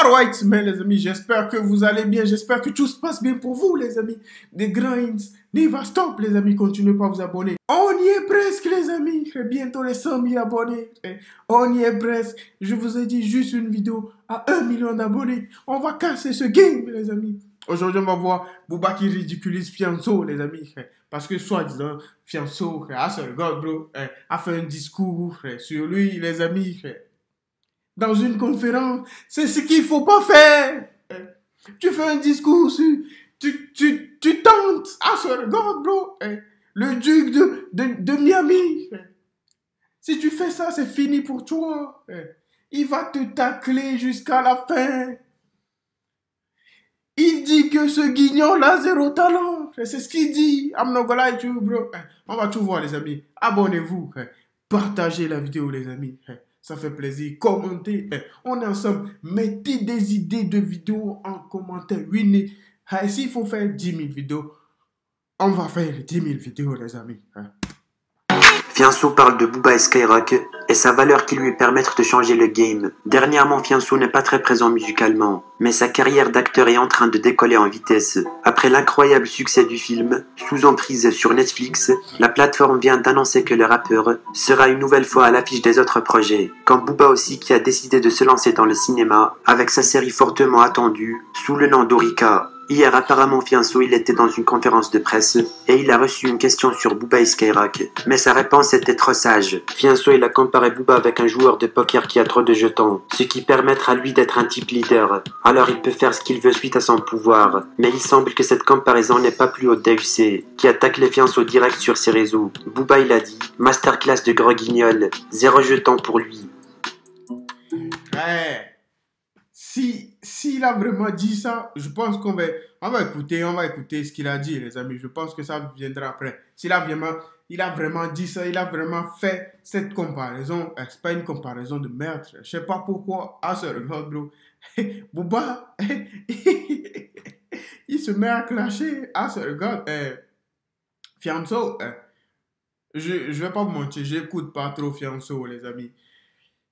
Alright, mais les amis, j'espère que vous allez bien, j'espère que tout se passe bien pour vous, les amis. The grind never stop, les amis, continuez pas à vous abonner. On y est presque, les amis, bientôt les 100 000 abonnés. On y est presque, je vous ai dit juste une vidéo à 1 million d'abonnés. On va casser ce game, les amis. Aujourd'hui, on va voir Booba qui ridiculise Fianso, les amis. Parce que, soi-disant, Fianso, God, bro, a fait un discours sur lui, les amis. Dans une conférence, c'est ce qu'il faut pas faire. Tu fais un discours, tu tentes. God, bro. Le duc de Miami. Si tu fais ça, c'est fini pour toi. Il va te tacler jusqu'à la fin. Il dit que ce guignon-là, zéro talent. C'est ce qu'il dit. I'm not gonna lie to you, bro. On va tout voir, les amis. Abonnez-vous. Partagez la vidéo, les amis. Ça fait plaisir. Commentez. On est ensemble. Mettez des idées de vidéos en commentaire. Oui, s'il faut faire 10 000 vidéos, on va faire 10 000 vidéos, les amis. Fianso parle de Booba et Skyrock et sa valeur qui lui permettre de changer le game. Dernièrement, Fianso n'est pas très présent musicalement, mais sa carrière d'acteur est en train de décoller en vitesse. Après l'incroyable succès du film, Sous emprise sur Netflix, la plateforme vient d'annoncer que le rappeur sera une nouvelle fois à l'affiche des autres projets, comme Booba aussi qui a décidé de se lancer dans le cinéma avec sa série fortement attendue sous le nom d'Orica. Hier, apparemment, Fianso, il était dans une conférence de presse et il a reçu une question sur Booba et Skyrock. Mais sa réponse était trop sage. Fianso, il a comparé Booba avec un joueur de poker qui a trop de jetons, ce qui permettra à lui d'être un type leader. Alors il peut faire ce qu'il veut suite à son pouvoir. Mais il semble que cette comparaison n'est pas plus haute d'AUC, qui attaque les Fianso direct sur ses réseaux. Booba, il a dit « Masterclass de gros guignol, 0 jeton pour lui ». S'il a vraiment dit ça, je pense qu'on va écouter ce qu'il a dit, les amis. Je pense que ça viendra après. S'il a vraiment dit ça, il a vraiment fait cette comparaison. C'est pas une comparaison de merde. Je sais pas pourquoi. God, bro. Booba, il se met à clasher. God. Fianso, je vais pas vous mentir, j'écoute pas trop Fianso, les amis.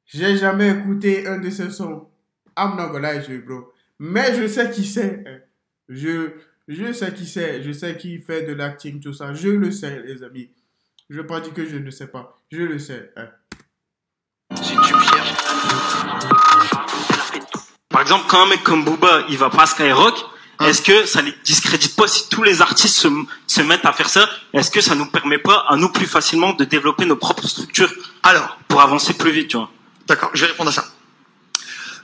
J'ai jamais écouté un de ses sons. I'm not gonna lie to you, bro. Mais je sais qui c'est. Je sais qui c'est. Je sais qui fait de l'acting, tout ça. Je le sais, les amis. Je vais pas dire que je ne sais pas. Je le sais. Si tu fier. Par exemple, quand un mec comme Booba, il va pas à Skyrock, est-ce que ça les discrédite pas si tous les artistes se mettent à faire ça? Est-ce que ça nous permet pas, à nous, plus facilement de développer nos propres structures? Alors, pour avancer plus vite, tu vois. D'accord, je vais répondre à ça.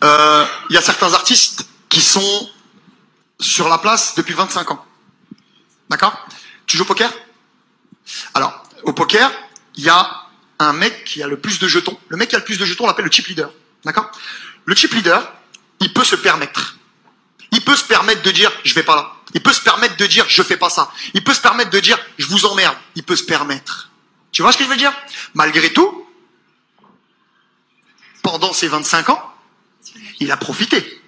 Il y a certains artistes qui sont sur la place depuis 25 ans. D'accord? Tu joues au poker? Alors, au poker, il y a un mec qui a le plus de jetons. Le mec qui a le plus de jetons, on l'appelle le chip leader. D'accord? Le chip leader, il peut se permettre. Il peut se permettre de dire, je vais pas là. Il peut se permettre de dire, je fais pas ça. Il peut se permettre de dire, je vous emmerde. Il peut se permettre. Tu vois ce que je veux dire? Malgré tout, pendant ces 25 ans, il a profité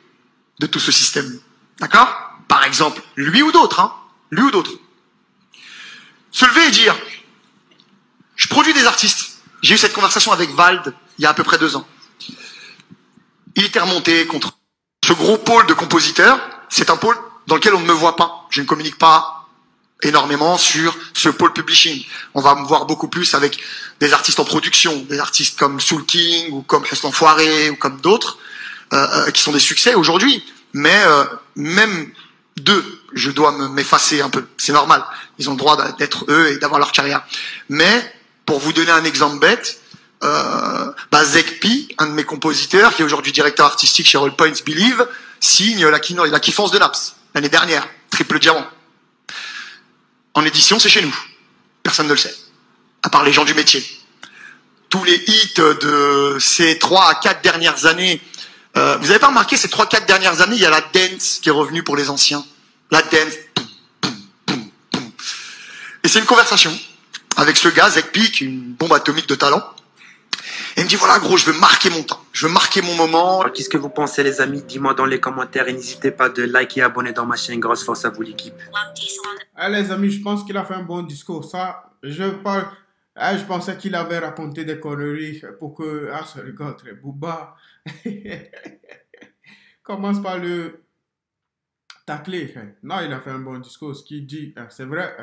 de tout ce système. D'accord? Par exemple, lui ou d'autres, hein? Lui ou d'autres. Se lever et dire, je produis des artistes. J'ai eu cette conversation avec Vald il y a à peu près 2 ans. Il était remonté contre ce gros pôle de compositeurs. C'est un pôle dans lequel on ne me voit pas. Je ne communique pas énormément sur ce pôle publishing. On va me voir beaucoup plus avec des artistes en production, des artistes comme Soul King ou comme Hustle Enfoiré ou comme d'autres. Qui sont des succès aujourd'hui, mais même d'eux, je dois m'effacer un peu. C'est normal. Ils ont le droit d'être eux et d'avoir leur carrière. Mais pour vous donner un exemple bête, Zekpi, un de mes compositeurs, qui est aujourd'hui directeur artistique chez All Points Believe, signe la Kiffance de Naps l'année dernière, triple diamant. En édition, c'est chez nous. Personne ne le sait, à part les gens du métier. Tous les hits de ces 3 à 4 dernières années. Vous avez pas remarqué, ces 3-4 dernières années, il y a la dance qui est revenue pour les anciens. La dance. Poum, poum, poum, poum. Et c'est une conversation avec ce gars, Zekpi, qui est une bombe atomique de talent. Et il me dit, voilà, gros, je veux marquer mon temps. Je veux marquer mon moment. Alors, qu'est-ce que vous pensez, les amis? Dis-moi dans les commentaires et n'hésitez pas de liker et abonner dans ma chaîne. Grosse force à vous, l'équipe. Les amis, je pense qu'il a fait un bon discours. Ça, je pensais qu'il avait raconté des conneries pour que... Booba. commence par le tacler. Non, il a fait un bon discours. Ce qu'il dit, c'est vrai.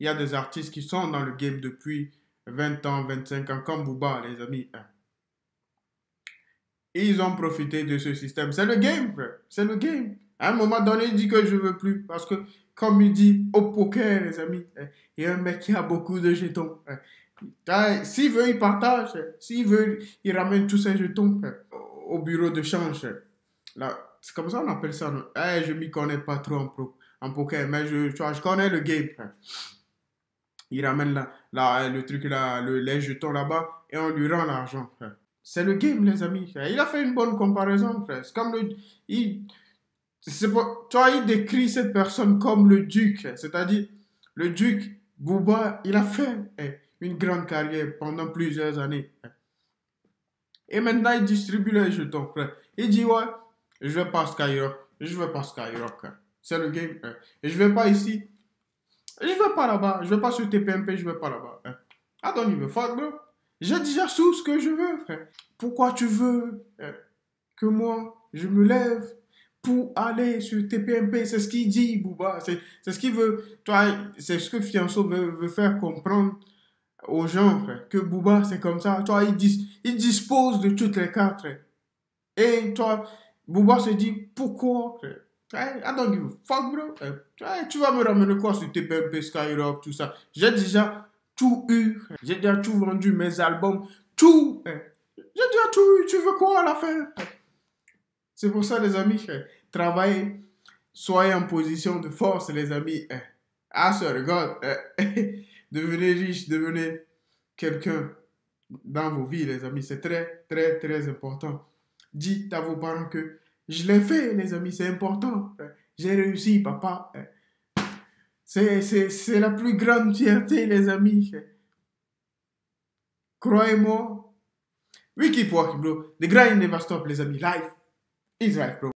Il y a des artistes qui sont dans le game depuis 20 ans, 25 ans, comme Booba, les amis. Ils ont profité de ce système. C'est le game, frère. C'est le game. À un moment donné, il dit que je ne veux plus. Parce que, comme il dit, au poker, les amis, il y a un mec qui a beaucoup de jetons. S'il veut, il partage. S'il veut, il ramène tous ses jetons au bureau de change. Là, c'est comme ça qu'on appelle ça. Je ne m'y connais pas trop en poker, mais je connais le game. Il ramène le truc là, les jetons là-bas et on lui rend l'argent. C'est le game, les amis. Il a fait une bonne comparaison. C'est comme il décrit cette personne comme le duc. C'est-à-dire, le duc Booba, il a fait une grande carrière pendant plusieurs années. Et maintenant, il distribue les jetons. Il dit, ouais, je ne vais pas à Skyrock. Je ne vais pas à Skyrock. C'est le game. Et je ne vais pas ici. Je ne vais pas là-bas. Je ne vais pas sur TPMP. Je ne vais pas là-bas. I don't give a fuck, bro. J'ai déjà tout ce que je veux, frère. Pourquoi tu veux que moi, je me lève pour aller sur TPMP? C'est ce qu'il dit, Booba. C'est ce qu'il veut. C'est ce que Fianso veut faire comprendre aux gens, frère, que Booba, c'est comme ça. Il dispose de toutes les cartes. Et Booba se dit, pourquoi, frère? I don't give a fuck, bro. Tu vas me ramener quoi sur TPMP, Skyrock, tout ça? J'ai déjà tout eu. J'ai déjà tout vendu, mes albums, tout. J'ai déjà tout eu. Tu veux quoi à la fin? C'est pour ça, les amis, travaillez, soyez en position de force, les amis. Regarde, devenez riche, devenez quelqu'un dans vos vies, les amis. C'est très, très, très important. Dites à vos parents que je l'ai fait, les amis, c'est important. J'ai réussi, papa. C'est la plus grande fierté, les amis. Croyez-moi. We keep walking, bro. The grind never stop, les amis. Life is life, bro.